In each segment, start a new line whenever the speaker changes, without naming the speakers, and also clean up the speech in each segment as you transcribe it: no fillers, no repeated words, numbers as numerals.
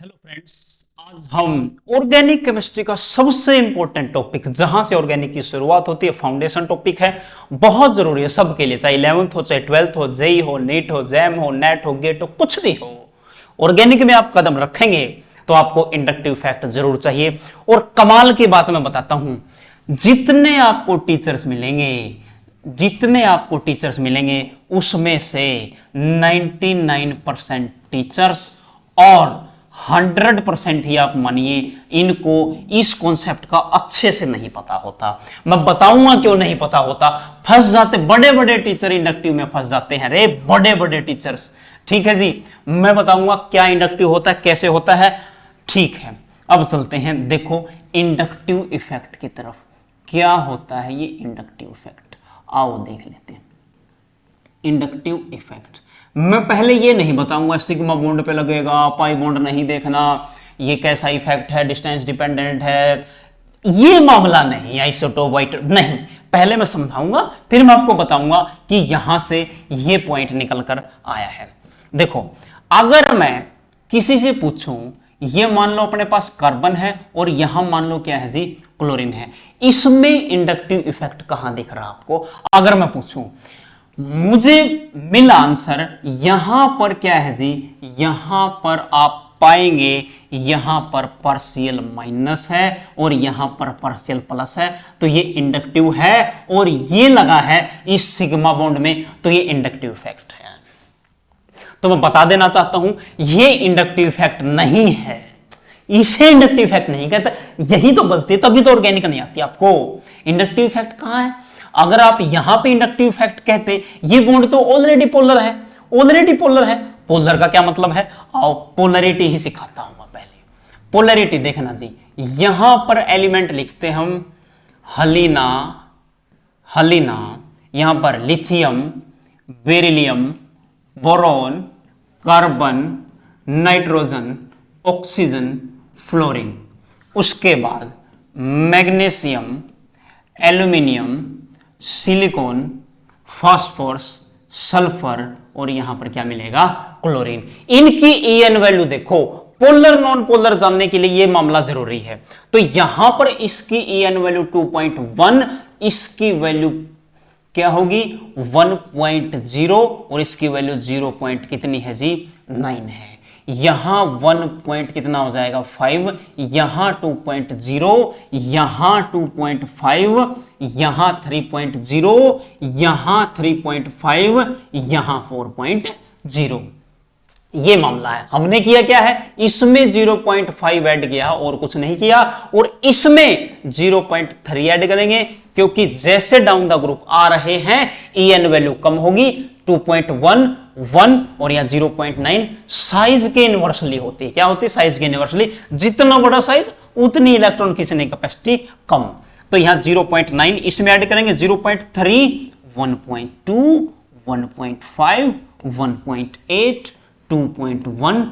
Hello friends, आज हम organic chemistry का सबसे इंपॉर्टेंट टॉपिक, जहां से ऑर्गेनिक की शुरुआत होती है, फाउंडेशन टॉपिक है, बहुत जरूरी है सबके लिए, चाहे 11th हो, चाहे 12th हो, जेई हो, नीट हो, जैम हो, नेट हो, गेट हो, कुछ भी हो। ऑर्गेनिक में आप कदम रखेंगे तो आपको इंडक्टिव फैक्ट जरूर चाहिए। और कमाल की बात मैं बताता हूं, जितने आपको टीचर्स मिलेंगे उसमें से 99% टीचर्स और 100% ही आप मानिए इनको इस कॉन्सेप्ट का अच्छे से नहीं पता होता। मैं बताऊंगा क्यों नहीं पता होता। फंस जाते बड़े बड़े टीचर, इंडक्टिव में फंस जाते हैं रे, बड़े बड़े टीचर्स। ठीक है जी, मैं बताऊंगा क्या इंडक्टिव होता है, कैसे होता है। ठीक है, अब चलते हैं, देखो इंडक्टिव इफेक्ट की तरफ। क्या होता है ये इंडक्टिव इफेक्ट, आओ देख लेते हैं। इंडक्टिव इफेक्ट मैं पहले ये नहीं बताऊंगा सिग्मा बॉन्ड पे लगेगा, पाई बॉन्ड नहीं देखना, ये कैसा इफेक्ट है, डिस्टेंस डिपेंडेंट है, ये मामला नहीं, आइसोटोप नहीं। पहले मैं समझाऊंगा, फिर मैं आपको बताऊंगा कि यहां से ये पॉइंट निकल कर आया है। देखो, अगर मैं किसी से पूछूं, ये मान लो अपने पास कार्बन है और यहां मान लो क्या है जी, क्लोरीन है, इसमें इंडक्टिव इफेक्ट कहां दिख रहा आपको? अगर मैं पूछूं, मुझे मिला आंसर, यहां पर क्या है जी, यहां पर आप पाएंगे यहां पर पार्शियल माइनस है और यहां पर पार्शियल प्लस है, तो ये इंडक्टिव है। और ये लगा है इस सिग्मा बॉन्ड में, तो ये इंडक्टिव इफेक्ट है। तो मैं बता देना चाहता हूं, ये इंडक्टिव इफेक्ट नहीं है, इसे इंडक्टिव इफेक्ट नहीं कहता। यही तो गलती, तभी तो ऑर्गेनिक नहीं आती आपको। इंडक्टिव इफेक्ट कहां है? अगर आप यहां पे इंडक्टिव इफेक्ट कहते, ये बॉन्ड तो ऑलरेडी पोलर है, ऑलरेडी पोलर है। पोलर का क्या मतलब है? आओ पोलरिटी ही सिखाता हूं मैं पहले। पोलरिटी देखना जी, यहां पर एलिमेंट लिखते हम हलीना, यहां पर lithium, beryllium, boron, carbon, nitrogen, oxygen, fluorine. उसके बाद magnesium, aluminium, silicon, phosphorus, sulphur और यहां पर क्या मिलेगा? क्लोरीन। इनकी EN वैल्यू देखो, पोलर नॉन पोलर जानने के लिए यह मामला जरूरी है। तो यहां पर इसकी EN वैल्यू 2.1, इसकी वैल्यू क्या होगी? 1.0 और इसकी वैल्यू 0 पॉइंट कितनी है जी? 9 है। यहां 1 पॉइंट कितना हो जाएगा? 5, यहां 2.0, यहां 2.5, यहां 3.0, यहां 3.5, यहां 4.0। ये मामला है। हमने किया क्या है, इसमें 0.5 ऐड किया और कुछ नहीं किया, और इसमें 0.3 ऐड करेंगे, क्योंकि जैसे डाउन द ग्रुप आ रहे हैं EN वैल्यू कम होगी। 2.1, 1 और यहां 0.9 साइज के इनवर्सली होती है। क्या होती है? साइज के इनवर्सली। जितना बड़ा साइज उतनी इलेक्ट्रॉन खींचने कैपेसिटी कम। तो यहां 0.9 इसमें ऐड करेंगे, 0.3, 1.2, 1.5, 1.8, 2.1,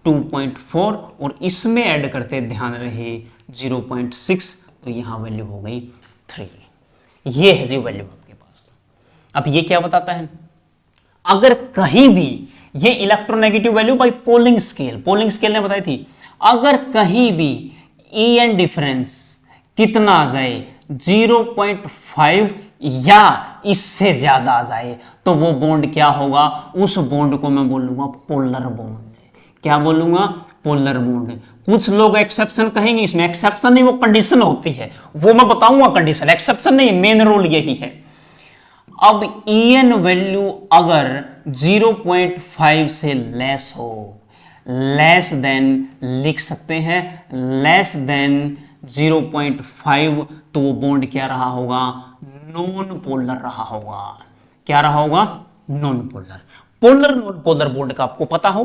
2.4 और इसमें ऐड करते ध्यान रहे 0.6, तो यहां वैल्यू हो गई 3। ये है जी वैल्यू आपके पास। अब ये क्या बताता है? अगर कहीं भी ये electronegative value by Pauling scale ने बताई थी, अगर कहीं भी EN डिफरेंस कितना आ जाए, 0.5 या इससे ज्यादा आ जाए, तो वो बॉन्ड क्या होगा? उस बॉन्ड को मैं बोलूंगा पोलर बॉन्ड। क्या बोलूंगा? Polar bond. कुछ लोग एक्सेप्शन कहेंगे, इसमें एक्सेप्शन नहीं, वो कंडीशन होती है, वो मैं बताऊंगा। कंडीशन, एक्सेप्शन नहीं, मेन रूल यही है। अब EN वैल्यू अगर 0.5 से लेस हो, लेस देन लिख सकते हैं, लेस देन 0.5, तो वो बॉन्ड क्या रहा होगा? नॉन पोलर रहा होगा। क्या रहा होगा? Non polar. Polar non polar bond का आपको पता हो,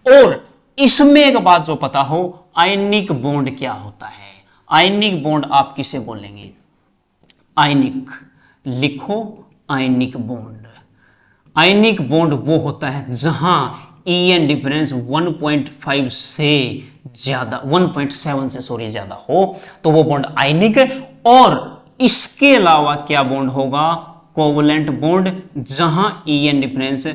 और इसमें एक बात जो पता हो, आयनिक बॉन्ड क्या होता है। आयनिक बॉन्ड आप किसे बोलेंगे? आयनिक लिखो, आयनिक बॉन्ड। आयनिक बॉन्ड वो होता है जहां EN डिफरेंस 1.5 से ज्यादा, 1.7 से सॉरी ज्यादा हो, तो वो बॉन्ड आयनिक है। और इसके अलावा क्या बॉन्ड होगा? कोवलेंट बॉन्ड, जहां EN डिफरेंस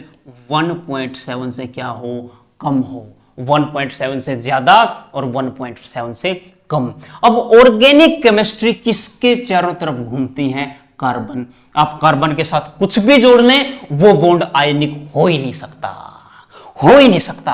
1.7 से क्या हो? कम हो, 1.7 से ज्यादा और 1.7 से कम। अब ऑर्गेनिक केमिस्ट्री किसके चारों तरफ घूमती है? कार्बन। आप कार्बन के साथ कुछ भी जोड़ लें, वो बॉन्ड आयनिक हो ही नहीं सकता, हो ही नहीं सकता।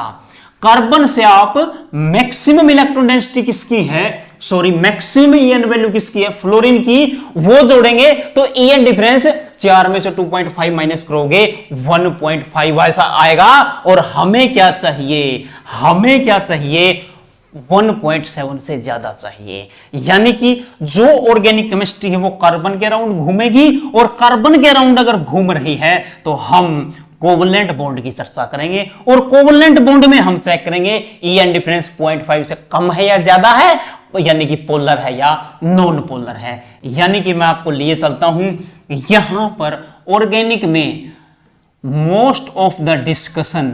कार्बन से आप मैक्सिमम इलेक्ट्रॉन डेंसिटी किसकी है, सॉरी मैक्सिमम ईएन वैल्यू किसकी है, फ्लोरीन की, वो जोड़ेंगे तो ईएन डिफरेंस 4 में से 2.5 माइनस करोगे 1.5 ऐसा आएगा। और हमें क्या चाहिए, हमें क्या चाहिए, 1.7 से ज्यादा चाहिए। यानी कि जो ऑर्गेनिक केमिस्ट्री है वो कार्बन के राउंड घूमेगी, और कार्बन के राउंड अगर घूम रही है तो हम कोवलेंट बॉन्ड की चर्चा करेंगे, और कोवलेंट बॉन्ड में हम चेक करेंगे ईएन डिफरेंस 0.5 से कम है या ज्यादा है, यानी कि पोलर है या नॉन पोलर है। यानी कि मैं आपको लिए चलता हूं, यहां पर ऑर्गेनिक में most of the discussion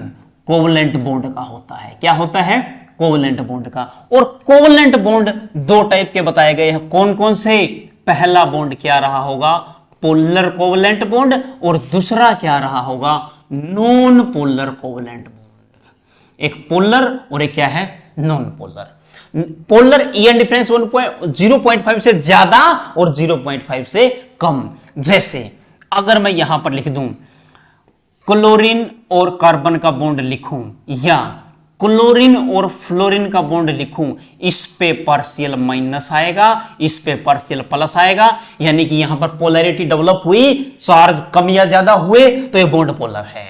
covalent bond का होता है। क्या होता है? कोवलेंट बॉन्ड का। और कोवलेंट बॉन्ड दो टाइप के बताए गए हैं। कौन कौन से? पहला बॉन्ड क्या रहा होगा? पोलर कोवलेंट बॉन्ड, और दूसरा क्या रहा होगा? Non polar covalent bond. एक पोलर और एक क्या है? Non polar. Polar EN difference 0.5 से ज्यादा और 0.5 से कम। जैसे अगर मैं यहां पर लिख दूं क्लोरीन और कार्बन का बॉन्ड लिखूं, या क्लोरीन और फ्लोरीन का बॉन्ड लिखूं, इस पे पार्शियल माइनस आएगा, इस पे पार्शियल प्लस आएगा, यानी कि यहां पर पोलैरिटी डेवलप हुई, चार्ज कम या ज्यादा हुए तो ये बॉन्ड पोलर है।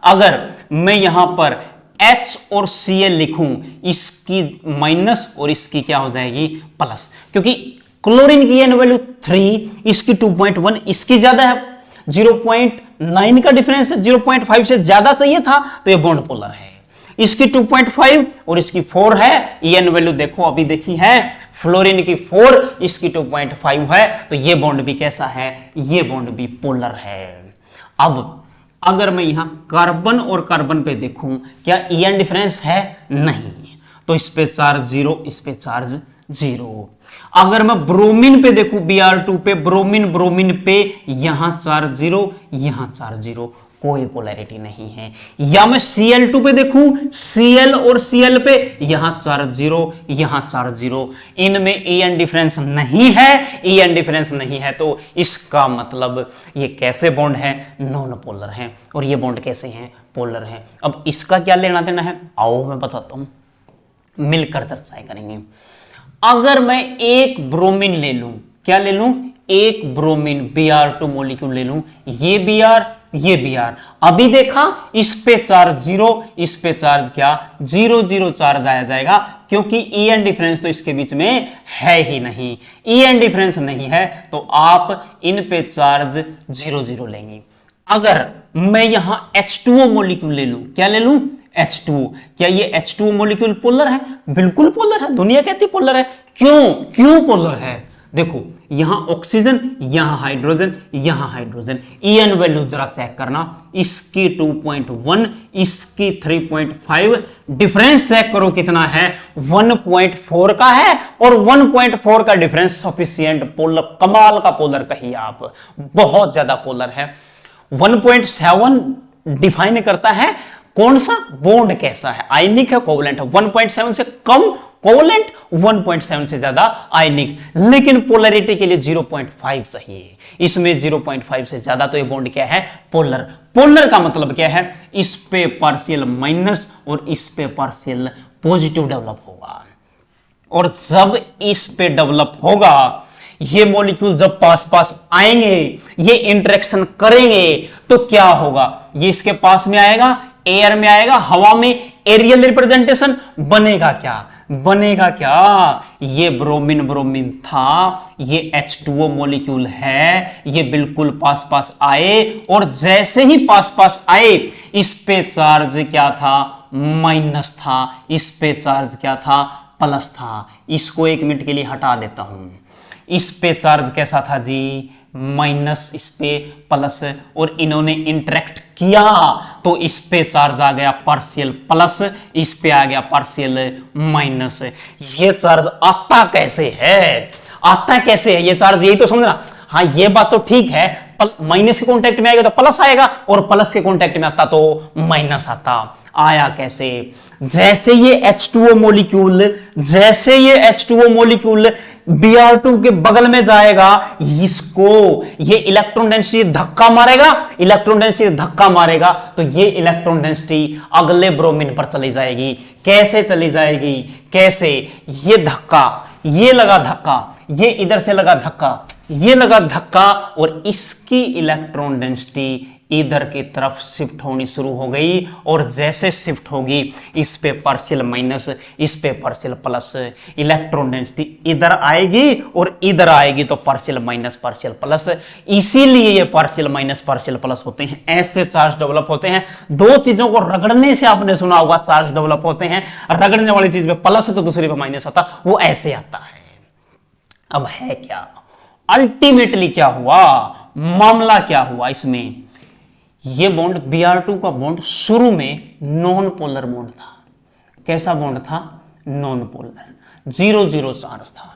अगर मैं यहां पर H और Cl लिखूं, इसकी माइनस और इसकी क्या हो जाएगी? प्लस, क्योंकि क्लोरीन की एन वैल्यू 3, इसकी 2.1, इसकी ज्यादा है, 0.9 का डिफरेंस है, 0.5 से ज्यादा चाहिए था, तो ये बॉन्ड पोलर है। इसकी 2.5 और इसकी 4 है, ईएन वैल्यू देखो अभी देखी है, फ्लोरीन की 4, इसकी 2.5 है, तो ये बॉन्ड भी कैसा है? ये बॉन्ड भी पोलर है। अब अगर मैं यहां कार्बन और कार्बन पे देखूं, क्या ईएन डिफरेंस है? नहीं, तो इस पे चार्ज 0, इस पे चार्ज 0। अगर मैं ब्रोमीन पे देखूं, Br2 पे, ब्रोमीन पे, यहां चार्ज 0, यहां चार्ज 0, कोई पोलैरिटी नहीं है। या मैं Cl2 पे देखूं, Cl और Cl पे, यहां चार्ज 0, यहां चार्ज 0, इनमें ईएन डिफरेंस नहीं है, ईएन डिफरेंस नहीं है, तो इसका मतलब ये कैसे बॉन्ड है? नॉन पोलर है। और ये बॉन्ड कैसे हैं? पोलर है। अब इसका क्या लेना देना है, आओ मैं बताता हूं, मिलकर चर्चाएं करेंगे। अगर मैं एक ब्रोमीन ले लूं, क्या ले लूं? एक ब्रोमीन Br2 मॉलिक्यूल ले लूं, ये Br, ये Br, अभी देखा इस पे चार्ज 0, इस पे चार्ज क्या? 0 0 चार्ज आया जाएगा, क्योंकि ईएन डिफरेंस तो इसके बीच में है ही नहीं। ईएन डिफरेंस नहीं है तो आप इन पे चार्ज 0 0 लेंगे। अगर मैं यहां H2O मॉलिक्यूल ले लूं, क्या ले लूं? H2O, क्या ये H2O मॉलिक्यूल पोलर है? बिल्कुल पोलर है, दुनिया कहती पोलर है। क्यों? क्यों पोलर है? देखो यहां ऑक्सीजन, यहां हाइड्रोजन, यहां हाइड्रोजन, ईएन वैल्यू जरा चेक करना, इसकी 2.1, इसकी 3.5, डिफरेंस चेक करो कितना है? 1.4 का है, और 1.4 का डिफरेंस सफिशिएंट पोलर, कमाल का पोलर कहिए आप, बहुत ज्यादा पोलर है। 1.7 डिफाइन करता है कौन सा बॉन्ड कैसा है, आयनिक है, कोवलेंट है। 1.7 से कम कोवलेंट, 1.7 से ज्यादा आयनिक, लेकिन पोलैरिटी के लिए 0.5 चाहिए, इसमें 0.5 से ज्यादा, तो ये बॉन्ड क्या है? पोलर। पोलर का मतलब क्या है? इस पे पार्शियल माइनस और इस पे पार्शियल पॉजिटिव डेवलप होगा, और जब इस पे डेवलप होगा, ये मॉलिक्यूल जब पास पास आएंगे, ये इंटरेक्शन करेंगे, तो क्या होगा? ये इसके पास में आएगा, एयर में आएगा, हवा में, एरियल रिप्रेजेंटेशन बनेगा क्या? बनेगा क्या? ये ब्रोमीन ब्रोमीन था, ये H2O मॉलिक्यूल है, ये बिल्कुल पास पास आए, और जैसे ही पास पास आए, इस पे चार्ज क्या था? माइनस था, इस पे चार्ज क्या था? प्लस था। इसको एक मिनट के लिए हटा देता हूं। इस पे चार्ज कैसा था जी? माइनस, इस पे प्लस, और इन्होंने इंटरेक्ट किया तो इस पे चार्ज आ गया पार्शियल प्लस, इस पे आ गया पार्शियल माइनस। ये चार्ज आता कैसे है? आता कैसे है ये चार्ज? यही तो समझना। हाँ, ये बात तो ठीक है, माइनस के कांटेक्ट में आएगा तो प्लस आएगा, और प्लस के कांटेक्ट में आता तो माइनस आता। आया कैसे? जैसे ये H2O मॉलिक्यूल, जैसे ये H2O मॉलिक्यूल Br2 के बगल में जाएगा, इसको ये इलेक्ट्रॉन डेंसिटी धक्का मारेगा, इलेक्ट्रॉन डेंसिटी धक्का मारेगा तो ये इलेक्ट्रॉन डेंसिटी अगले ब्रोमीन पर चली जाएगी। कैसे चली जाएगी? कैसे? ये धक्का, ये लगा धक्का, ये इधर से लगा धक्का, ये लगा धक्का, और इसकी इलेक्ट्रॉन डेंसिटी इधर की तरफ शिफ्ट होनी शुरू हो गई। और जैसे शिफ्ट होगी, इस पे पार्शियल माइनस, इस पे पार्शियल प्लस, इलेक्ट्रॉन डेंसिटी इधर आएगी और इधर आएगी तो पार्शियल माइनस पार्शियल प्लस। इसीलिए ये पार्शियल माइनस पार्शियल प्लस होते हैं, ऐसे चार्ज डेवलप होते हैं। दो चीजों को रगड़ने से आपने सुना होगा चार्ज डेवलप होते हैं, रगड़ने वाली चीज पे प्लस तो दूसरी पे माइनस आता, वो ऐसे आता है। अब है क्या अल्टीमेटली क्या हुआ, मामला क्या हुआ इसमें? ये बॉन्ड Br2 का बॉन्ड शुरू में नॉन पोलर बॉन्ड था। कैसा बॉन्ड था? नॉन पोलर, 0-0 चार्ज था।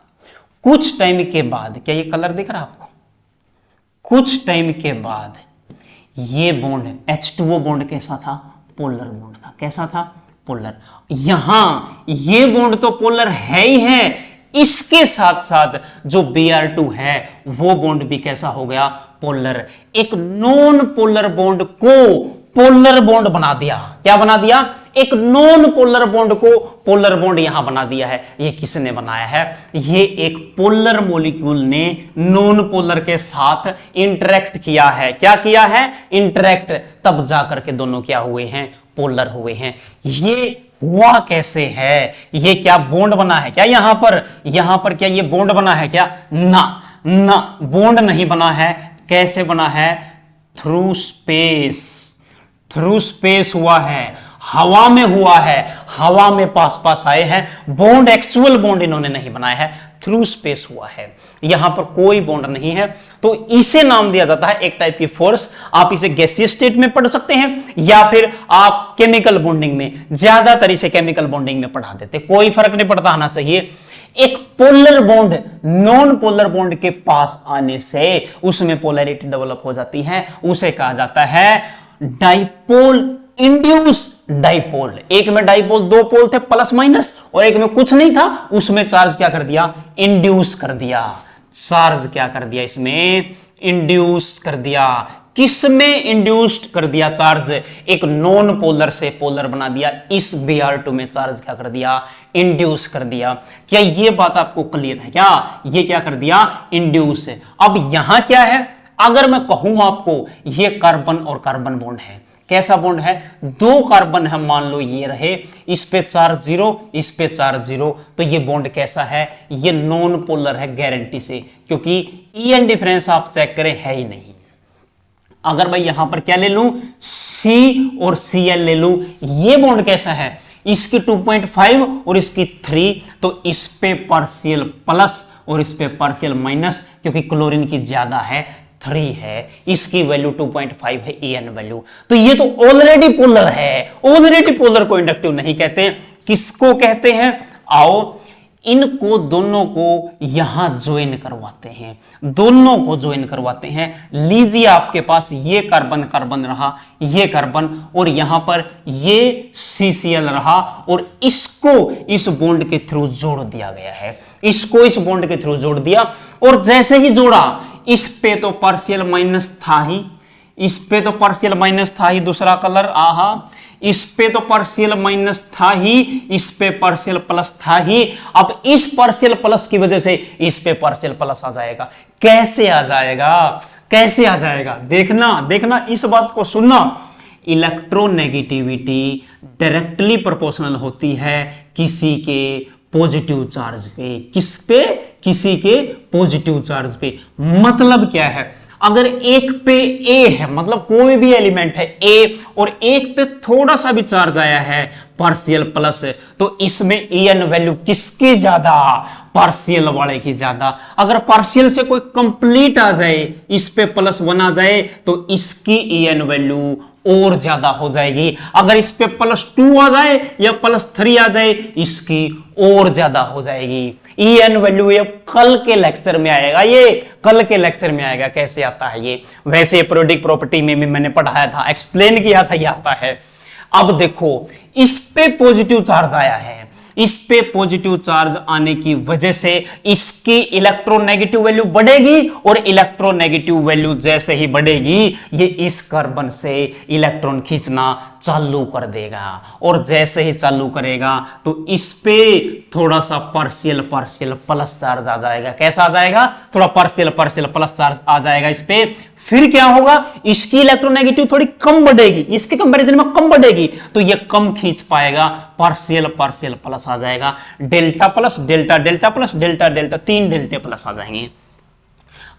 कुछ टाइम के बाद, क्या ये कलर दिख रहा है आपको? कुछ टाइम के बाद ये बॉन्ड H2O बॉन्ड कैसा था? पोलर बॉन्ड था। कैसा था? पोलर। यहां ये बॉन्ड तो पोलर है ही है, इसके साथ साथ जो Br2 है वो बॉन्ड भी कैसा हो गया? पोलर। एक नॉन पोलर बॉन्ड को पोलर बॉन्ड बना दिया। क्या बना दिया? एक नॉन पोलर बॉन्ड को पोलर बॉन्ड यहां बना दिया है। ये किसने बनाया है? ये एक पोलर मॉलिक्यूल ने नॉन पोलर के साथ इंटरेक्ट किया है। क्या किया है? इंटरेक्ट। तब जाकर के दोनों क्या हुए हैं? पोलर हुए हैं। ये हुआ कैसे है? ये क्या बॉन्ड बना है क्या यहां पर क्या ये बॉन्ड बना है क्या? ना, बॉन्ड नहीं बना है। कैसे बना है? थ्रू स्पेस हुआ है, हवा में हुआ है, हवा में पास आए हैं। बॉन्ड, एक्चुअल बॉन्ड इन्होंने नहीं बनाया है, थ्रू स्पेस हुआ है। यहां पर कोई बॉन्ड नहीं है, तो इसे नाम दिया जाता है एक टाइप की फोर्स। आप इसे गैसीय स्टेट में पढ़ सकते हैं या फिर आप केमिकल बॉन्डिंग में, ज्यादातर इसे केमिकल बॉन्डिंग में पढ़ा देते, कोई फर्क नहीं पड़ता, आना चाहिए। एक polar bond non polar bond के पास आने से उसमें पोलैरिटी डेवलप हो जाती है, उसे कहा जाता है डाइपोल इंड्यूस डाइपोल। एक में डाइपोल, दो पोल थे प्लस माइनस, और एक में कुछ नहीं था, उसमें चार्ज क्या कर दिया? इंड्यूस कर दिया। चार्ज क्या कर दिया? इसमें इंड्यूस कर दिया। किसमें इंड्यूस्ड कर दिया चार्ज? एक नॉन पोलर से पोलर बना दिया। इस Br2 में चार्ज क्या कर दिया? इंड्यूस कर दिया। क्या ये बात आपको क्लियर है क्या? ये क्या कर दिया? इंड्यूस। अब यहां क्या है? अगर मैं कहूं आपको ये कार्बन और कार्बन बॉन्ड है, कैसा बॉन्ड है? दो कार्बन है, मान लो ये रहे, इस पे चार्ज 0, इस पे चार्ज 0, तो ये बॉन्ड कैसा है? ये नॉन पोलर है गारंटी से, क्योंकि ईएन डिफरेंस आप चेक करें है ही नहीं। अगर मैं यहां पर क्या ले लूं? C और Cl ले लूं, ये बॉन्ड कैसा है? इसकी 2.5 और इसकी 3, तो इस पे पार्शियल प्लस और इस पे पार्शियल माइनस, क्योंकि क्लोरीन की ज्यादा है, 3 है, इसकी वैल्यू 2.5 है EN वैल्यू, तो ये तो ऑलरेडी पोलर है। ऑलरेडी पोलर को इंडक्टिव नहीं कहते, किसको कहते हैं? आओ इनको दोनों को यहां ज्वाइन करवाते हैं, दोनों को ज्वाइन करवाते हैं। लीजिए आपके पास ये कार्बन कार्बन रहा, ये कार्बन, और यहां पर ये CCl रहा, और इसको इस बॉन्ड के थ्रू जोड़ दिया गया है, इसको इस बॉन्ड के थ्रू जोड़ दिया। और जैसे ही जोड़ा, इस पे तो पार्शियल माइनस था ही, इस पे तो पार्शियल माइनस था ही, दूसरा कलर, आहा, इस पे तो पार्शियल माइनस था ही, इस पे पार्शियल प्लस था ही। अब इस पार्शियल प्लस की वजह से इस पे पार्शियल प्लस आ जाएगा। कैसे आ जाएगा? कैसे आ जाएगा? देखना इस बात को सुनना। इलेक्ट्रोनेगेटिविटी डायरेक्टली प्रोपोर्शनल होती है किसी के पॉजिटिव चार्ज पे। किस पे? किसी के पॉजिटिव चार्ज पे। मतलब क्या है? अगर एक पे A है, मतलब कोई भी एलिमेंट है A, और एक पे थोड़ा सा भी चार्ज आया है पार्शियल प्लस, तो इसमें En वैल्यू किसकी ज्यादा, पार्शियल वाले की ज्यादा। अगर पार्शियल से कोई कंप्लीट आ जाए, इस पे +1 आ जाए, तो इसकी En वैल्यू और ज्यादा हो जाएगी। अगर इस पे +2 आ जाए या +3 आ जाए, इसकी और ज्यादा हो जाएगी। En वैल्यू ये कल के लेक्चर में आएगा, ये कल के लेक्चर में आएगा कैसे आता है ये। वैसे पीरियोडिक प्रॉपर्टी में भी मैंने पढ़ाया था, एक्सप्लेन किया था, ये आता है। अब देखो इस पे पॉजिटिव चार्ज आया है, इस पे पॉजिटिव चार्ज आने की वजह से इसकी इलेक्ट्रोनेगेटिव वैल्यू बढ़ेगी, और इलेक्ट्रोनेगेटिव वैल्यू जैसे ही बढ़ेगी ये इस कार्बन से इलेक्ट्रॉन खींचना चालू कर देगा, और जैसे ही चालू करेगा तो इस पे थोड़ा सा पार्शियल पार्शियल प्लस चार्ज आ जाएगा। कैसा आ जाएगा, थोड़ा पार्शियल पार्शियल प्लस चार्ज आ जाएगा इस पे। फिर क्या होगा, इसकी इलेक्ट्रोनेगेटिव थोड़ी कम बढ़ेगी, इसके कंपैरिजन में कम बढ़ेगी, तो ये कम खींच पाएगा, पार्शियल पार्शियल प्लस आ जाएगा। Delta plus delta, delta plus delta, delta, 3 डेल्टे प्लस आ जाएंगे।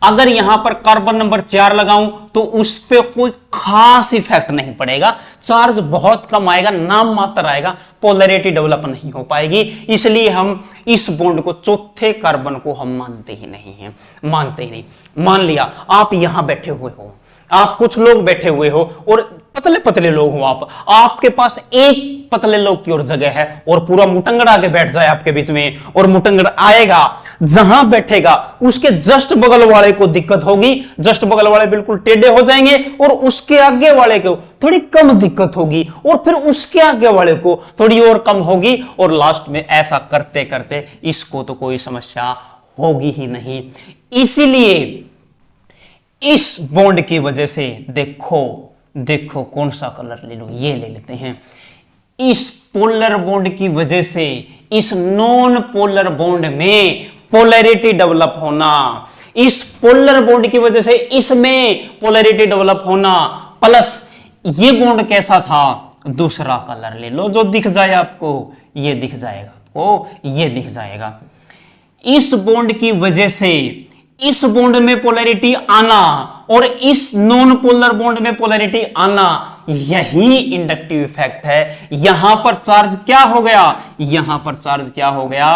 अगर यहां पर कार्बन नंबर 4 लगाऊं तो उस पर कोई खास इफेक्ट नहीं पड़ेगा, चार्ज बहुत कम आएगा, नाम मात्र आएगा, पोलैरिटी डेवलप नहीं हो पाएगी। इसलिए हम इस बॉन्ड को, चौथे कार्बन को हम मानते ही नहीं हैं, मानते ही नहीं। मान लिया आप यहां बैठे हुए हो, आप कुछ लोग बैठे हुए हो और पतले पतले लोग हो, आपके पास एक पतले लोग की और जगह है, और पूरा मुटंगड़ आगे बैठ जाए आपके बीच में, और मुटंगड़ आएगा जहां बैठेगा उसके जस्ट बगल वाले को दिक्कत होगी, जस्ट बगल वाले बिल्कुल टेढ़े हो जाएंगे, और उसके आगे वाले को थोड़ी कम दिक्कत होगी, और फिर उसके आगे वाले को थोड़ी और कम होगी, और लास्ट में ऐसा करते करते इसको तो कोई समस्या होगी ही नहीं। इसीलिए इस बॉन्ड की वजह से देखो कौन सा कलर ले लो, ये ले लेते हैं। इस पोलर बॉन्ड की वजह से इस नॉन पोलर बॉन्ड में पोलैरिटी डेवलप होना, इस पोलर बॉन्ड की वजह से इसमें पोलैरिटी डेवलप होना, प्लस ये बॉन्ड कैसा था, दूसरा कलर ले लो जो दिख जाए आपको, ये दिख जाएगा आपको, ये दिख जाएगा। इस बॉन्ड की वजह से इस बॉन्ड में पोलैरिटी आना और इस नॉन पोलर बॉन्ड में पोलैरिटी आना, यही इंडक्टिव इफेक्ट है। यहां पर चार्ज क्या हो गया, यहां पर चार्ज क्या हो गया,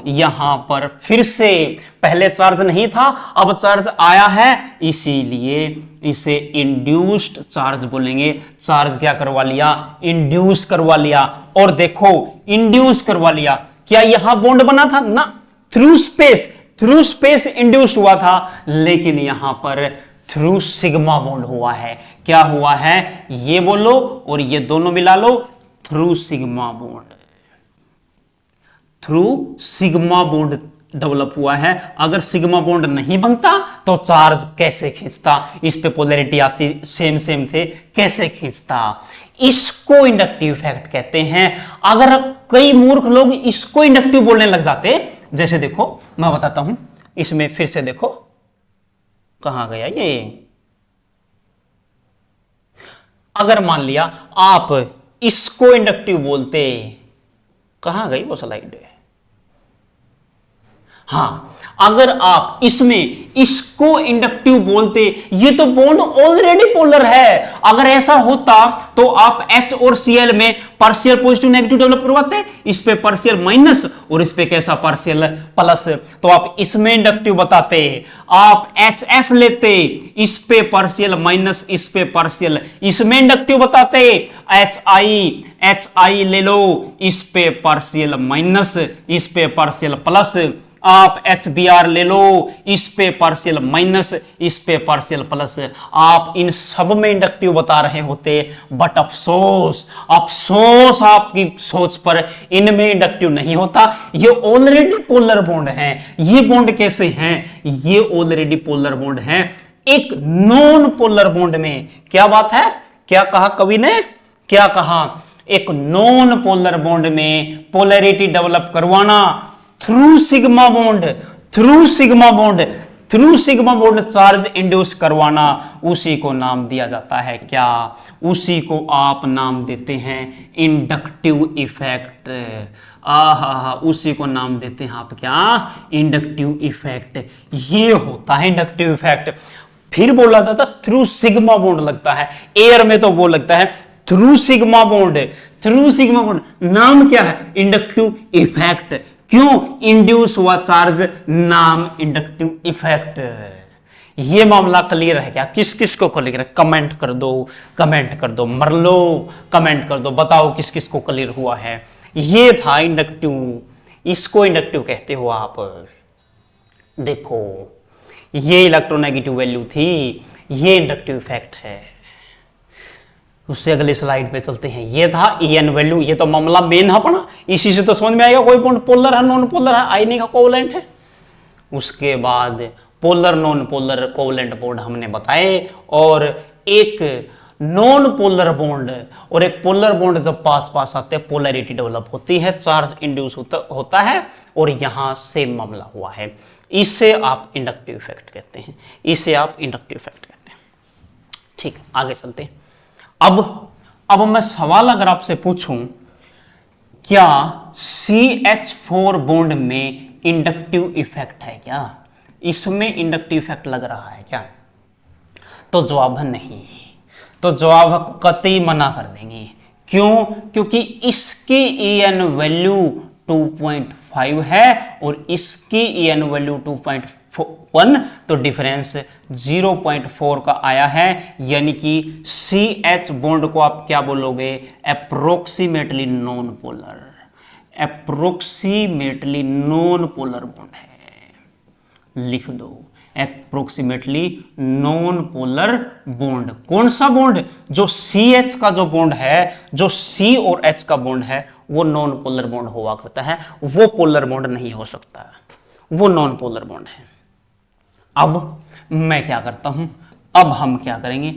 यहां पर फिर से पहले चार्ज नहीं था, अब चार्ज आया है, इसीलिए इसे इंड्यूस्ड चार्ज बोलेंगे। चार्ज क्या करवा लिया, इंड्यूस करवा लिया। और देखो इंड्यूस करवा लिया, क्या यहां बॉन्ड बना था ना, थ्रू स्पेस इंड्यूस हुआ था, लेकिन यहां पर थ्रू सिग्मा बॉन्ड हुआ है। क्या हुआ है, ये बोलो और ये दोनों मिला लो, through sigma bond, through sigma bond develop हुआ है। अगर सिग्मा बॉन्ड नहीं बनता तो चार्ज कैसे खींचता, इस पे पोलैरिटी आती, सेम थे, कैसे खींचता। इसको इंडक्टिव इफेक्ट कहते हैं। अगर कई मूर्ख लोग इसको इंडक्टिव बोलने लग जाते, जैसे देखो मैं बताता हूं, इसमें फिर से देखो कहां गया ये। अगर मान लिया आप इसको इंडक्टिव बोलते, कहां गई वो स्लाइड, हां, अगर आप इसमें इसको इंडक्टिव बोलते, ये तो बॉन्ड ऑलरेडी पोलर है। अगर ऐसा होता तो आप H और Cl में पार्शियल पॉजिटिव नेगेटिव डेवलप करवाते, इस पे पार्शियल माइनस और इस पे कैसा पार्शियल प्लस, तो आप इसमें इंडक्टिव बताते। आप HF लेते, इस पे पार्शियल माइनस, इस पे पार्शियल, इसमें इंडक्टिव बताते। HI ले लो, इस पे पार्शियल माइनस, इस पे पार्शियल प्लस। आप HBr ले लो, इस पे पार्शियल माइनस, इस पे पार्शियल प्लस। आप इन सब में इंडक्टिव बता रहे होते, बट अफसोस आपकी सोच पर, इनमें इंडक्टिव नहीं होता। ये ऑलरेडी पोलर बॉन्ड है। ये बॉन्ड कैसे हैं, ये ऑलरेडी पोलर बॉन्ड है। एक नॉन पोलर बॉन्ड में क्या बात है, क्या कहा कवि ने, क्या कहा, एक नॉन पोलर बॉन्ड में पोलैरिटी डेवलप करवाना through sigma bond, through sigma bond charge induce करवाना, उसी को नाम दिया जाता है क्या, उसी को आप नाम देते हैं इंडक्टिव इफेक्ट। उसी को नाम देते हैं आप क्या, इंडक्टिव इफेक्ट। ये होता है इंडक्टिव इफेक्ट। फिर बोला जाता थ्रू सिग्मा बॉन्ड लगता है, एयर में तो वो लगता है through sigma bond, through sigma bond. नाम क्या है? Inductive effect. क्यों इंड्यूस हुआ चार्ज? नाम इंडक्टिव इफेक्ट। ये मामला क्लियर है क्या? किस किस को क्लियर है? कमेंट कर दो, कमेंट कर दो, मर लो, कमेंट कर दो, बताओ किस किस को क्लियर हुआ है। ये था इंडक्टिव, इसको इंडक्टिव कहते हो आप। देखो ये इलेक्ट्रोनेगेटिव वैल्यू थी, ये इंडक्टिव इफेक्ट है। उससे अगले स्लाइड पे चलते हैं। ये था EN वैल्यू, ये तो मामला मेन है अपना, इसी से तो समझ में आएगा कोई बॉन्ड पोलर है नॉन पोलर है, आयनिक का कोवलेंट है। उसके बाद polar non polar covalent bond हमने बताए, और एक नॉन पोलर बॉन्ड और एक पोलर बॉन्ड जब पास पास आते हैं पोलैरिटी डेवलप होती है, चार्ज इंड्यूस होता है, और यहां सेम मामला हुआ है। इससे आप इंडक्टिव इफेक्ट कहते हैं, इसे आप इंडक्टिव इफेक्ट कहते हैं। ठीक, आगे चलते हैं। अब मैं सवाल अगर आपसे पूछूं, क्या CH4 बॉन्ड में इंडक्टिव इफेक्ट है क्या? इसमें इंडक्टिव इफेक्ट लग रहा है क्या? तो जवाब है नहीं, तो जवाब कतई मना कर देंगे। क्यों? क्योंकि इसकी EN वैल्यू 2.5 है और इसकी EN वैल्यू 2.1, तो डिफरेंस 0.4 का आया है। यानी कि CH बॉन्ड को आप क्या बोलोगे? Approximately non polar, approximately non polar bond है। लिख दो, अप्रोक्सीमेटली नॉन पोलर बॉन्ड। कौन सा बॉन्ड? जो CH का जो बॉन्ड है, जो C और H का बॉन्ड है, वो नॉन पोलर बॉन्ड हुआ करता है, वो पोलर बॉन्ड नहीं हो सकता, वो नॉन पोलर बॉन्ड है। अब मैं क्या करता हूं, अब हम क्या करेंगे,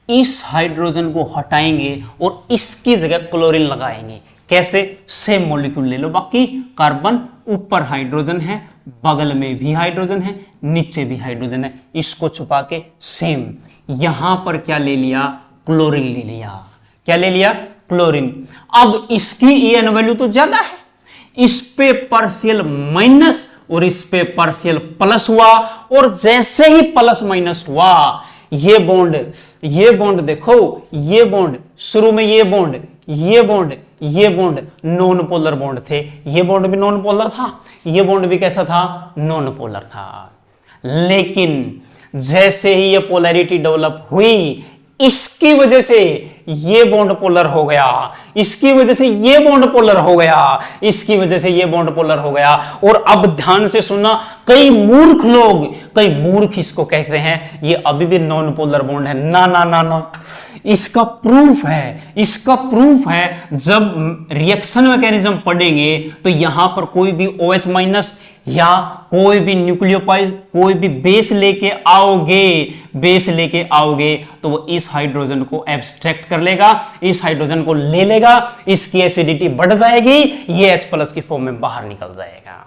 इस हाइड्रोजन को हटाएंगे और इसकी जगह क्लोरीन लगाएंगे। कैसे? सेम मॉलिक्यूल ले लो, बाकी कार्बन ऊपर हाइड्रोजन है, बगल में भी हाइड्रोजन है, नीचे भी हाइड्रोजन है, इसको छुपा के सेम यहां पर क्या ले लिया? क्लोरीन ले लिया। क्या ले लिया? क्लोरीन। अब इसकी EN वैल्यू तो ज्यादा है, इस पे पार्शियल माइनस और इस पे पार्शियल प्लस हुआ, और जैसे ही प्लस माइनस हुआ, ये बॉन्ड देखो, ये बॉन्ड शुरू में, ये बॉन्ड नॉन पोलर बॉन्ड थे, ये बॉन्ड भी नॉन पोलर था, ये बॉन्ड भी कैसा था? नॉन पोलर था। लेकिन जैसे ही ये पोलैरिटी डेवलप हुई, इसकी वजह से ये बॉन्ड पोलर हो गया, इसकी वजह से ये बॉन्ड पोलर हो गया, इसकी वजह से ये बॉन्ड पोलर हो गया। और अब ध्यान से सुनना, कई मूर्ख इसको कहते हैं ये अभी भी नॉन पोलर बॉन्ड है। ना ना ना ना, इसका प्रूफ है, जब रिएक्शन मैकेनिज्म पढ़ेंगे तो यहां पर कोई भी OH माइनस या कोई भी न्यूक्लियोफाइल, कोई भी बेस लेके आओगे तो वो इस हाइड्रोजन को एब्स्ट्रैक्ट कर लेगा, इस हाइड्रोजन को ले लेगा, इसकी एसिडिटी बढ़ जाएगी, ये H+ की फॉर्म में बाहर निकल जाएगा।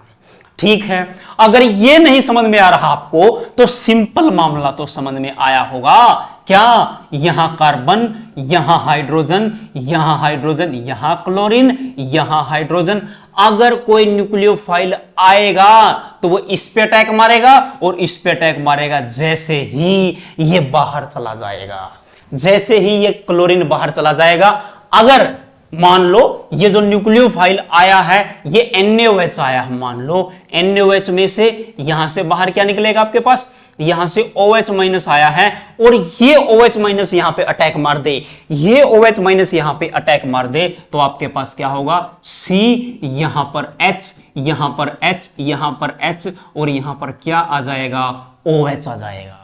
ठीक है, अगर ये नहीं समझ में आ रहा आपको तो सिंपल मामला तो समझ में आया होगा। क्या? यहां कार्बन, यहां हाइड्रोजन, यहां क्लोरीन, यहां हाइड्रोजन। अगर कोई न्यूक्लियोफाइल आएगा तो वो इस पे अटैक मारेगा और इस पे अटैक मारेगा, जैसे ही ये बाहर चला जाएगा, जैसे ही ये क्लोरीन बाहर चला जाएगा। अगर मान लो ये जो न्यूक्लियोफाइल आया है ये NaOH आया है, मान लो NaOH में से यहां से बाहर क्या निकलेगा आपके पास? यहां से OH माइनस आया है, और ये OH माइनस यहां पे अटैक मार दे, ये OH माइनस यहां पे अटैक मार दे, तो आपके पास क्या होगा? C, यहां पर H, यहां पर H, यहां पर H, और यहां पर क्या आ जाएगा? OH आ जाएगा।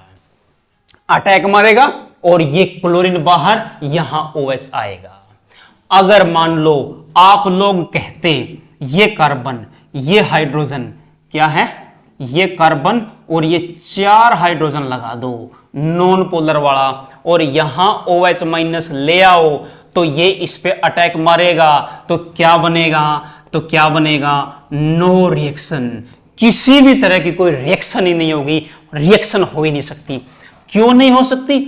अटैक मारेगा और ये क्लोरीन बाहर, यहां OH आएगा। अगर मान लो आप लोग कहते ये कार्बन, ये हाइड्रोजन, क्या है? ये कार्बन और ये 4 हाइड्रोजन लगा दो नॉन पोलर वाला, और यहां OH माइनस ले आओ, तो ये इस पे अटैक मारेगा, तो क्या बनेगा? No reaction. किसी भी तरह की कोई रिएक्शन ही नहीं होगी, रिएक्शन हो ही नहीं सकती। क्यों नहीं हो सकती?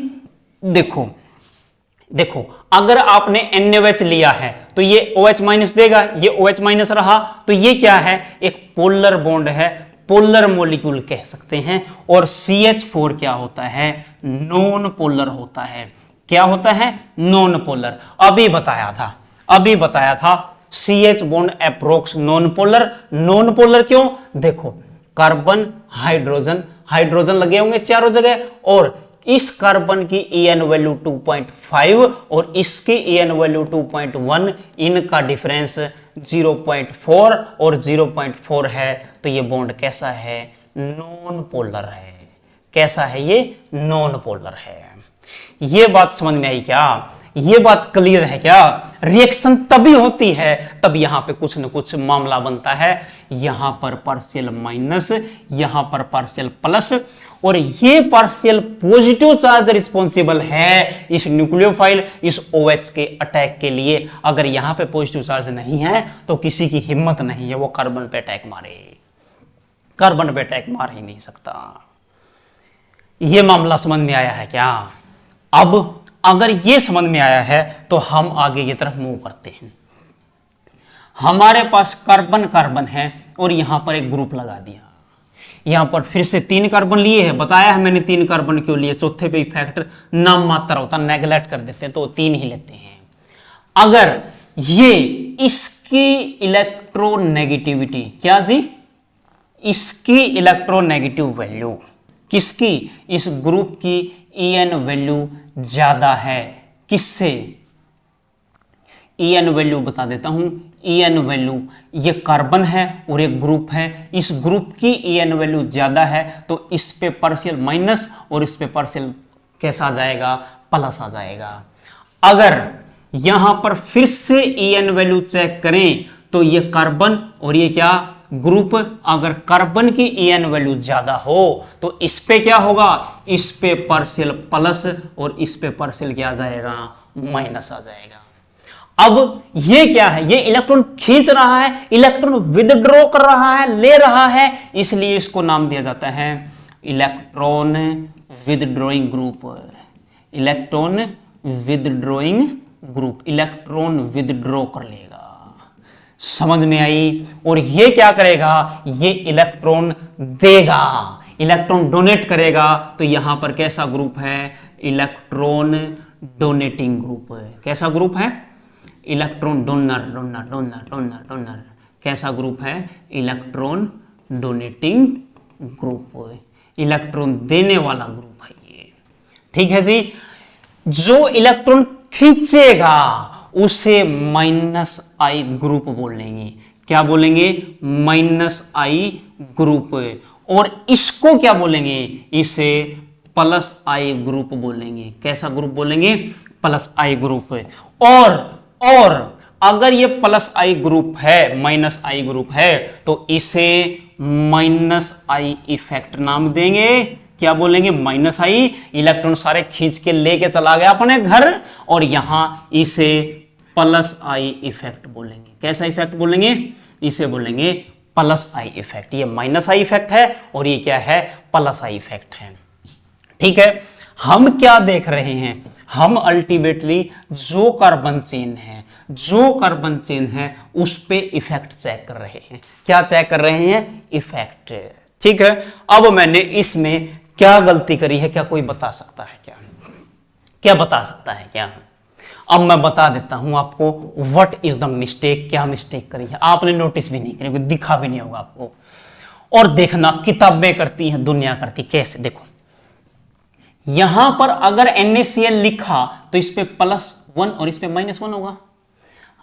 देखो, अगर आपने NaOH लिया है तो ये OH माइनस देगा, ये OH माइनस रहा, तो ये क्या है? एक पोलर बॉन्ड है, पोलर मॉलिक्यूल कह सकते हैं। और CH4 क्या होता है? नॉन पोलर होता है। क्या होता है? Non polar. अभी बताया था CH bond approx non polar. Non polar क्यों? देखो कार्बन हाइड्रोजन लगे होंगे चारों जगह, और इस कार्बन की En वैल्यू 2.5 और इसकी En वैल्यू 2.1, इनका डिफरेंस 0.4 और 0.4 है, तो ये बॉन्ड कैसा है? नॉन पोलर है। कैसा है ये? नॉन पोलर है। ये बात समझ में आई क्या? ये बात क्लियर है क्या? रिएक्शन तभी होती है तब यहां पे कुछ न कुछ मामला बनता है, यहां पर पार्शियल माइनस, यहां पर पार्शियल प्लस, और ये पार्शियल पॉजिटिव चार्ज रिस्पॉन्सिबल है इस न्यूक्लियोफाइल, इस OH के अटैक के लिए। अगर यहां पे पॉजिटिव चार्ज नहीं है तो किसी की हिम्मत नहीं है वो कार्बन पे अटैक मारे। कार्बन पे अटैक मार ही नहीं सकता। ये मामला समझ में आया है क्या? अब अगर ये समझ में आया है तो हम आगे की तरफ मूव करते हैं। हमारे पास कार्बन है और यहां पर एक ग्रुप लगा दिया। यहां पर फिर से 3 कार्बन लिए हैं, बताया है मैंने 3 कार्बन क्यों लिए। चौथे पे इफेक्ट नाम मात्र होता, नेगलेक्ट कर देते हैं तो 3 ही लेते हैं। अगर ये इसकी इलेक्ट्रोनेगेटिविटी, क्या जी? इसकी इलेक्ट्रोनेगेटिव वैल्यू, किसकी? इस ग्रुप की En वैल्यू ज्यादा है। किससे? En वैल्यू बता देता हूं। En वैल्यू, ये कार्बन है और एक ग्रुप है, इस ग्रुप की En वैल्यू ज्यादा है, तो इस पे पार्शियल माइनस और इस पे पार्शियल कैसा आ जाएगा? प्लस आ जाएगा। अगर यहां पर फिर से En वैल्यू चेक करें तो ये कार्बन और ये क्या? ग्रुप। अगर कार्बन की En वैल्यू ज्यादा हो तो इस पे क्या होगा? इस पे पार्शियल प्लस और इस पे पार्शियल क्या आ जाएगा? माइनस आ जाएगा। अब ये क्या है? ये इलेक्ट्रॉन खींच रहा है, इलेक्ट्रॉन विदड्रॉ कर रहा है, ले रहा है, इसलिए इसको नाम दिया जाता है electron withdrawing group. Electron withdrawing group, electron withdraw कर लेगा। समझ में आई? और ये क्या करेगा? ये इलेक्ट्रॉन देगा, इलेक्ट्रॉन डोनेट करेगा। तो यहां पर कैसा ग्रुप है? इलेक्ट्रॉन डोनेटिंग ग्रुप है। कैसा ग्रुप है? Electron donor. कैसा ग्रुप है? इलेक्ट्रॉन डोनेटिंग ग्रुप, इलेक्ट्रॉन देने वाला ग्रुप है ये। ठीक है जी। जो इलेक्ट्रॉन खींचेगा उसे -I ग्रुप बोलेंगे। क्या बोलेंगे? -I group. और इसको क्या बोलेंगे? इसे +I ग्रुप बोलेंगे। कैसा ग्रुप बोलेंगे? +I group. और अगर ये +I ग्रुप है, -I ग्रुप है, तो इसे -I इफेक्ट नाम देंगे। क्या बोलेंगे? -I। इलेक्ट्रॉन सारे खींच के लेके चला गया अपने घर, और यहां इसे +I इफेक्ट बोलेंगे। कैसा इफेक्ट बोलेंगे? इसे बोलेंगे +I इफेक्ट। ये -I इफेक्ट है और ये क्या है? +I इफेक्ट है। ठीक है। हम क्या देख रहे हैं? हम अल्टीमेटली जो कार्बन चेन है उस पे इफेक्ट चेक कर रहे हैं। क्या चेक कर रहे हैं? इफेक्ट। ठीक है। अब मैंने इसमें क्या गलती करी है? क्या कोई बता सकता है? क्या बता सकता है? क्या? अब मैं बता देता हूं आपको व्हाट इज द मिस्टेक। क्या मिस्टेक करी है? आपने नोटिस भी नहीं करी, दिखा भी नहीं होगा आपको। और देखना, किताबें करती हैं, दुनिया करती। कैसे? देखो, यहां पर अगर NaCl लिखा तो इस पे +1 और इस पे -1 होगा।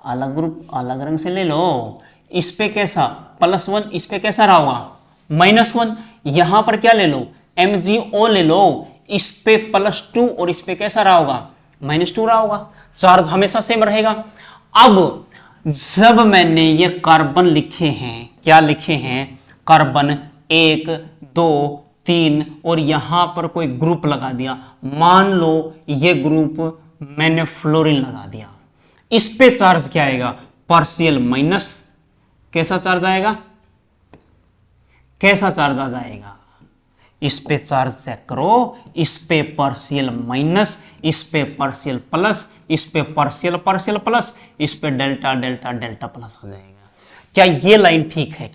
अलग ग्रुप अलग रंग से ले लो। इस पे कैसा? +1, इस पे कैसा रहा होगा? -1। यहां पर क्या ले लो? MgO ले लो। इस पे +2 और इस पे कैसा रहा होगा? -2 रहा होगा। चार्ज हमेशा सेम रहेगा। अब जब मैंने ये कार्बन लिखे हैं, क्या लिखे हैं? कार्बन 1, 2, 3 और यहां पर कोई ग्रुप लगा दिया। मान लो ये ग्रुप मैंने फ्लोरीन लगा दिया। इस पे चार्ज क्या आएगा? Partial minus. कैसा चार्ज आएगा? कैसा चार्ज आ जाएगा? इस पे चार्ज चेक करो। इस पे पार्शियल माइनस, इस पे पार्शियल प्लस, इस पे पार्शियल प्लस, इस पे डेल्टा प्लस हो जाएगा। क्या ये लाइन ठीक है?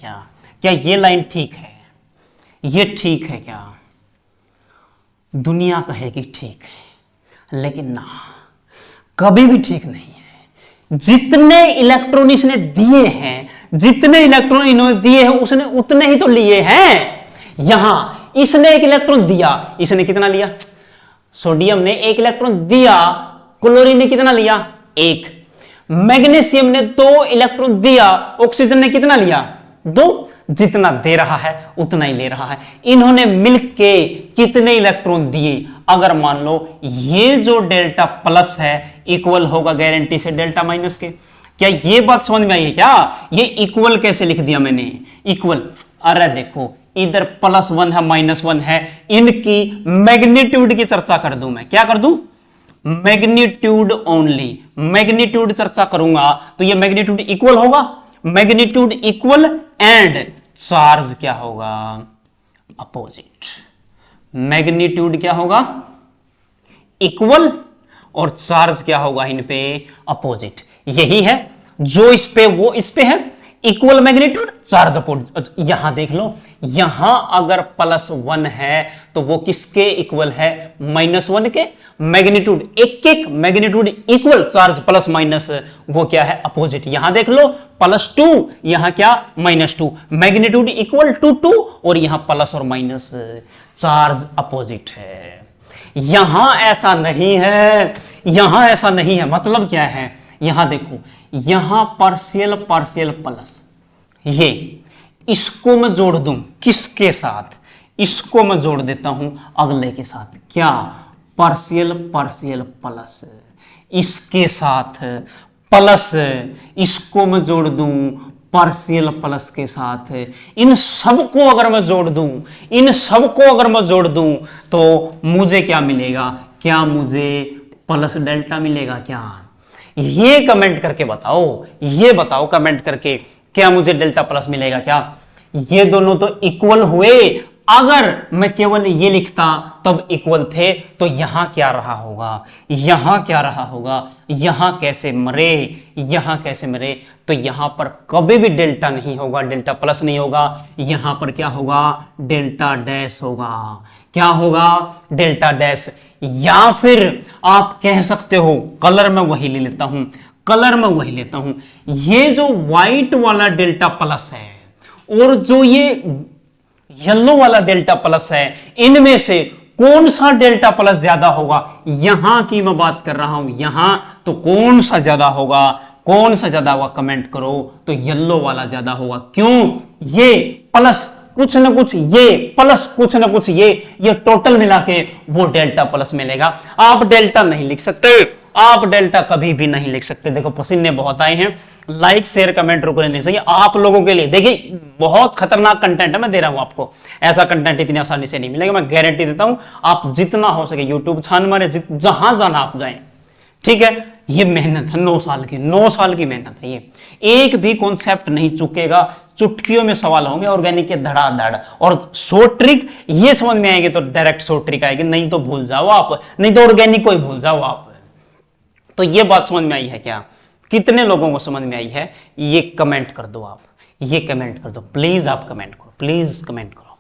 क्या ये लाइन ठीक है? ये ठीक है क्या? दुनिया कहेगी ठीक है, लेकिन ना, कभी भी ठीक नहीं है। जितने इलेक्ट्रॉन इसने दिए हैं, जितने इलेक्ट्रॉन इन्होंने दिए हैं उसने उतने ही तो लिए हैं। यहां इसने एक इलेक्ट्रॉन दिया, इसने कितना लिया? सोडियम ने एक इलेक्ट्रॉन दिया, क्लोरीन ने कितना लिया? एक। मैग्नीशियम ने 2 इलेक्ट्रॉन दिया, ऑक्सीजन ने कितना लिया? 2। जितना दे रहा है उतना ही ले रहा है। इन्होंने मिलके कितने इलेक्ट्रॉन दिए? अगर मान लो ये जो डेल्टा प्लस है इक्वल होगा गारंटी से डेल्टा माइनस के। क्या ये बात समझ में आई है क्या? ये इक्वल कैसे लिख दिया मैंने? इक्वल, अरे देखो इधर +1 है -1 है, इनकी मैग्नीट्यूड की चर्चा कर दूं मैं। क्या कर दूं? Magnitude only. मैग्नीट्यूड चर्चा करूंगा तो ये मैग्नीट्यूड इक्वल होगा, मैग्नीट्यूड इक्वल एंड चार्ज क्या होगा? अपोजिट। मैग्नीट्यूड क्या होगा? इक्वल और चार्ज क्या होगा इन पे? अपोजिट। यही है जो इस पे वो इस पे है, इक्वल मैग्नीट्यूड चार्ज अपोजिट। यहां देख लो, यहां अगर +1 है तो वो किसके इक्वल है? -1 के। मैग्नीट्यूड एक magnitude equal charge plus minus, वो क्या है? अपोजिट। यहां देख लो +2, यहां क्या? -2। मैग्नीट्यूड इक्वल टू 2 और यहां प्लस और माइनस, चार्ज अपोजिट है। यहां ऐसा नहीं है, यहां ऐसा नहीं है। मतलब क्या है? यहां देखो, यहां पार्शियल पार्शियल प्लस, ये इसको मैं जोड़ दूं किसके साथ? इसको मैं जोड़ देता हूं अगले के साथ। क्या? पार्शियल पार्शियल प्लस, इसके साथ प्लस, इसको मैं जोड़ दूं पार्शियल प्लस के साथ। इन सबको अगर मैं जोड़ दूं, इन सबको अगर मैं जोड़ दूं तो मुझे क्या मिलेगा? क्या मुझे प्लस डेल्टा मिलेगा क्या? ये कमेंट करके बताओ, ये बताओ कमेंट करके, क्या मुझे डेल्टा प्लस मिलेगा क्या? ये दोनों तो इक्वल हुए। अगर मैं केवल ये लिखता तब इक्वल थे, तो यहां क्या रहा होगा? यहां क्या रहा होगा? यहां कैसे मरे? यहां कैसे मरे? तो यहां पर कभी भी डेल्टा नहीं होगा, डेल्टा प्लस नहीं होगा। यहां पर क्या होगा? डेल्टा डैश होगा। क्या होगा? Delta dash. या फिर आप कह सकते हो, कलर में वही ले लेता हूं, कलर में वही लेता हूं, ये जो व्हाइट वाला डेल्टा प्लस है और जो ये येलो वाला डेल्टा प्लस है, इनमें से कौन सा डेल्टा प्लस ज्यादा होगा? यहां की मैं बात कर रहा हूं, यहां तो कौन सा ज्यादा होगा? कौन सा ज्यादा होगा? कमेंट करो। तो येलो वाला ज्यादा होगा। क्यों? ये प्लस कुछ ना कुछ, ये प्लस कुछ ना कुछ, ये टोटल मिला के वो डेल्टा प्लस मिलेगा। आप डेल्टा नहीं लिख सकते, आप डेल्टा कभी भी नहीं लिख सकते। देखो पसीने बहुत आए हैं, लाइक शेयर कमेंट रुकने नहीं चाहिए आप लोगों के लिए। देखिए बहुत खतरनाक कंटेंट है मैं दे रहा हूं आपको, ऐसा कंटेंट इतनी आसानी से नहीं मिलेगा, मैं गारंटी देता हूं। आप जितना हो सके यूट्यूब छान मारे, जहां जाना आप जाएं, ठीक है। ये मेहनत है 9 साल की, 9 साल की मेहनत है ये। एक भी कॉन्सेप्ट नहीं चुकेगा, चुटकियों में सवाल होंगे ऑर्गेनिक के धड़ाधड़। और शॉर्ट ट्रिक ये समझ में आएगी तो डायरेक्ट शॉर्ट ट्रिक आएगी, नहीं तो भूल जाओ आप, नहीं तो ऑर्गेनिक को ही भूल जाओ आप। तो ये बात समझ में आई है क्या? कितने लोगों को समझ में आई है? ये कमेंट कर दो आप, ये कमेंट कर दो प्लीज, आप कमेंट करो प्लीज, कमेंट करो।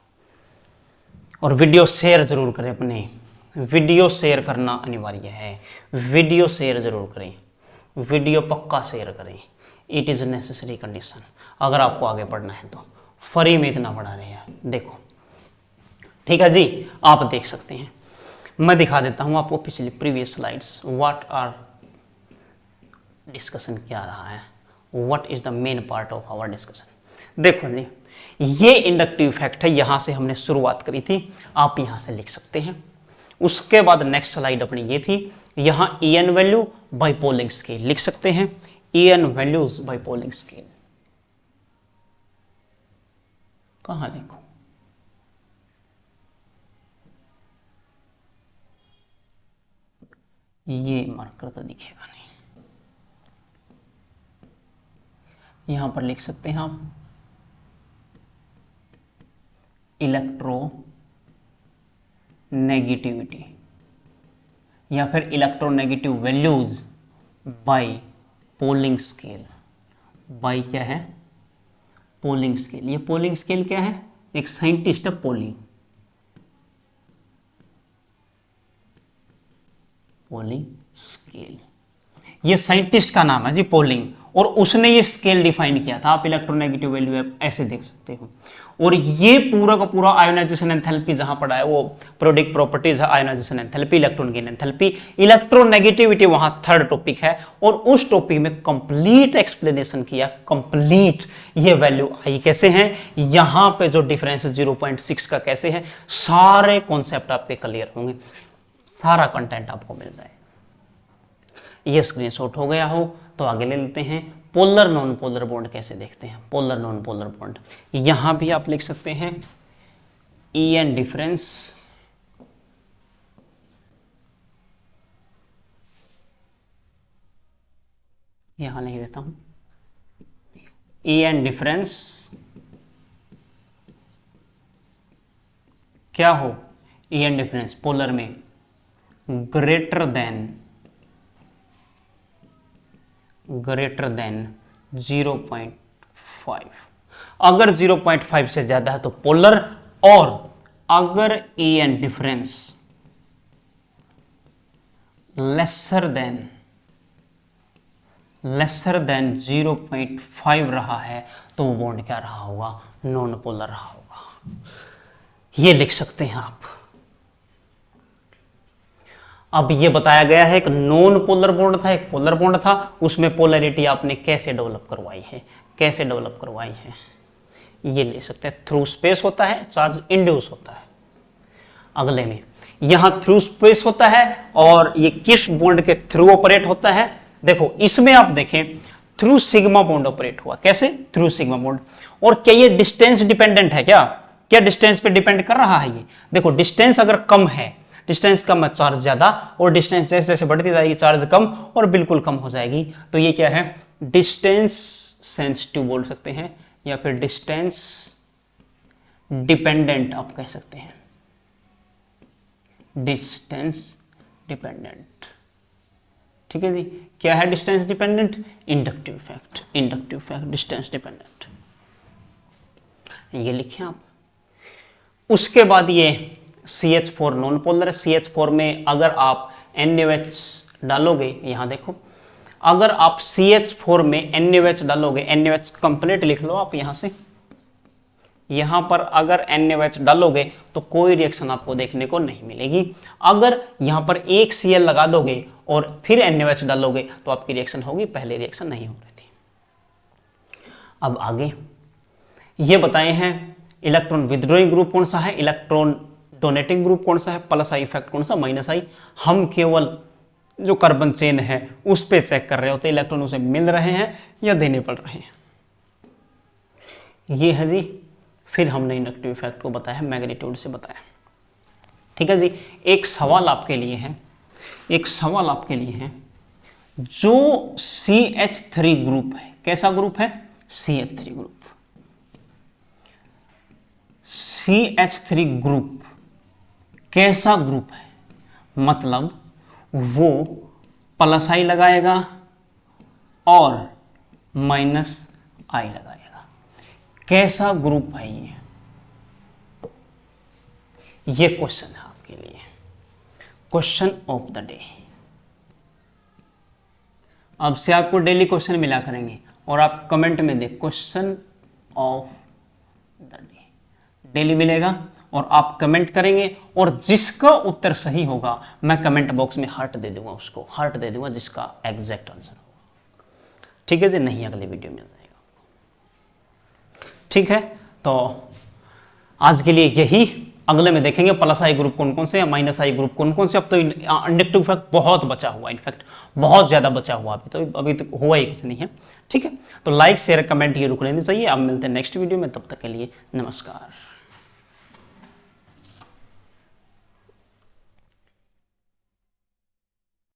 और वीडियो शेयर जरूर करें, अपने वीडियो शेयर करना अनिवार्य है, वीडियो शेयर जरूर करें, वीडियो पक्का शेयर करें। इट इज़ नेसेसरी कंडीशन अगर आपको आगे बढ़ना है तो। फ्री में इतना बढ़ा रहे हैं, देखो ठीक है जी, आप देख सकते हैं। मैं दिखा देता हूं आपको पिछली previous slides, what are discussion क्या रहा है, what is the main part of our discussion. देखो जी, ये इंडक्टिव इफेक्ट है, यहां से हमने शुरुआत करी थी, आप यहां से लिख सकते हैं। उसके बाद नेक्स्ट स्लाइड अपनी ये थी, यहां EN value by Pauling scale लिख सकते हैं, EN values by Pauling scale. कहां लिखूं? ये मार्कर तो दिखेगा नहीं, यहां पर लिख सकते हैं आप इलेक्ट्रो नेगेटिविटी या फिर electronegative values by Pauling scale. By क्या है? Pauling scale. ये पोलिंग स्केल क्या है? एक साइंटिस्ट है पोलिंग, पोलिंग स्केल। ये साइंटिस्ट का नाम है जी, पोलिंग, और उसने ये स्केल डिफाइन किया था। आप इलेक्ट्रोनेगेटिव वैल्यू ऐसे देख सकते हो। और ये पूरा का पूरा आयोनाइजेशन एंथैल्पी जहां पड़ा है वो प्रोडिक प्रॉपर्टीज है, ionisation enthalpy, electron gain enthalpy, electronegativity वहां थर्ड टॉपिक है। और उस टॉपिक में कंप्लीट एक्सप्लेनेशन किया, कंप्लीट ये वैल्यू आई कैसे हैं, यहां पे जो डिफरेंस 0.6 का कैसे है, सारे कॉन्सेप्ट आपके क्लियर होंगे, सारा कंटेंट आपको मिल जाए। ये स्क्रीनशॉट हो गया हो तो आगे ले लेते हैं। पोलर नॉन पोलर बॉन्ड कैसे देखते हैं, पोलर नॉन पोलर बॉन्ड यहां भी आप लिख सकते हैं EN डिफरेंस, यहां नहीं देता हूं, EN डिफरेंस क्या हो, EN डिफरेंस पोलर में ग्रेटर देन 0.5। अगर 0.5 से ज्यादा है तो पोलर, और अगर EN डिफरेंस लेसर देन 0.5 रहा है तो वो बॉन्ड क्या रहा होगा, नॉन पोलर रहा होगा। ये लिख सकते हैं आप। अब ये बताया गया है एक नॉन पोलर बॉन्ड था, एक पोलर बॉन्ड था, उसमें पोलैरिटी आपने कैसे डेवलप करवाई है, ये ले सकते हैं। थ्रू स्पेस होता है, चार्ज इंड्यूस होता है। अगले में यहां थ्रू स्पेस होता है और ये किस बॉन्ड के थ्रू ऑपरेट होता है, देखो इसमें आप देखें थ्रू सिग्मा बॉन्ड ऑपरेट हुआ, कैसे, थ्रू सिग्मा बॉन्ड। और क्या ये डिस्टेंस डिपेंडेंट है, क्या डिस्टेंस पे डिपेंड कर रहा है ये, देखो डिस्टेंस अगर कम है, डिस्टेंस कम है चार्ज ज्यादा, और डिस्टेंस जैसे जैसे बढ़ती जाएगी चार्ज कम और बिल्कुल कम हो जाएगी, तो ये क्या है, डिस्टेंस सेंसिटिव बोल सकते हैं, या फिर डिस्टेंस डिपेंडेंट आप कह सकते हैं, डिस्टेंस डिपेंडेंट। ठीक है जी, क्या है distance dependent, inductive fact distance dependent, ये लिखें आप। उसके बाद ये CH4 नॉन पोलर, CH4 में अगर आप NaOH डालोगे, यहां देखो अगर आप CH4 में NaOH डालोगे, NaOH कंप्लीट लिख लो आप यहां से, यहां पर अगर NaOH डालोगे तो कोई रिएक्शन आपको देखने को नहीं मिलेगी। अगर यहां पर एक Cl लगा दोगे और फिर NaOH डालोगे तो आपकी रिएक्शन होगी, पहले रिएक्शन नहीं हो रही थी। अब आगे ये बताए हैं इलेक्ट्रॉन विथड्रॉइंग ग्रुप कौन सा है, इलेक्ट्रॉन डोनेटिंग ग्रुप कौन सा है, प्लस आई इफेक्ट कौन सा, माइनस आई। हम केवल जो कार्बन चेन है उस पे चेक कर रहे होते, इलेक्ट्रॉन उसे मिल रहे हैं या देने पड़ रहे हैं, ये है जी। फिर हमने इंडक्टिव इफेक्ट को बताया, मैग्नीट्यूड से बताया। ठीक है जी, एक सवाल आपके लिए है, जो CH3 ग्रुप है, कैसा ग्रुप है, CH3 ग्रुप, CH3 ग्रुप कैसा ग्रुप है, मतलब वो प्लस आई लगाएगा और माइनस आई लगाएगा, कैसा ग्रुप है ये क्वेश्चन है आपके लिए, क्वेश्चन ऑफ द डे। अब से आपको डेली क्वेश्चन मिला करेंगे और आप कमेंट में देख question of the day daily मिलेगा और आप कमेंट करेंगे, और जिसका उत्तर सही होगा मैं कमेंट बॉक्स में हार्ट दे दूंगा, उसको हार्ट दे दूंगा जिसका एग्जैक्ट आंसर होगा। ठीक है जी, नहीं अगले वीडियो में मिल जाएगा। ठीक है, तो आज के लिए यही, अगले में देखेंगे प्लस आई ग्रुप कौन कौन से है, माइनस आई ग्रुप कौन कौन से। अब तो इंडक्टिव इफेक्ट बहुत बचा हुआ, इनफैक्ट बहुत ज्यादा बचा हुआ, अभी तो हुआ ही कुछ नहीं है। ठीक है, तो लाइक शेयर कमेंट ये रुक लेनी चाहिए। अब मिलते हैं नेक्स्ट वीडियो में, तब तक के लिए नमस्कार।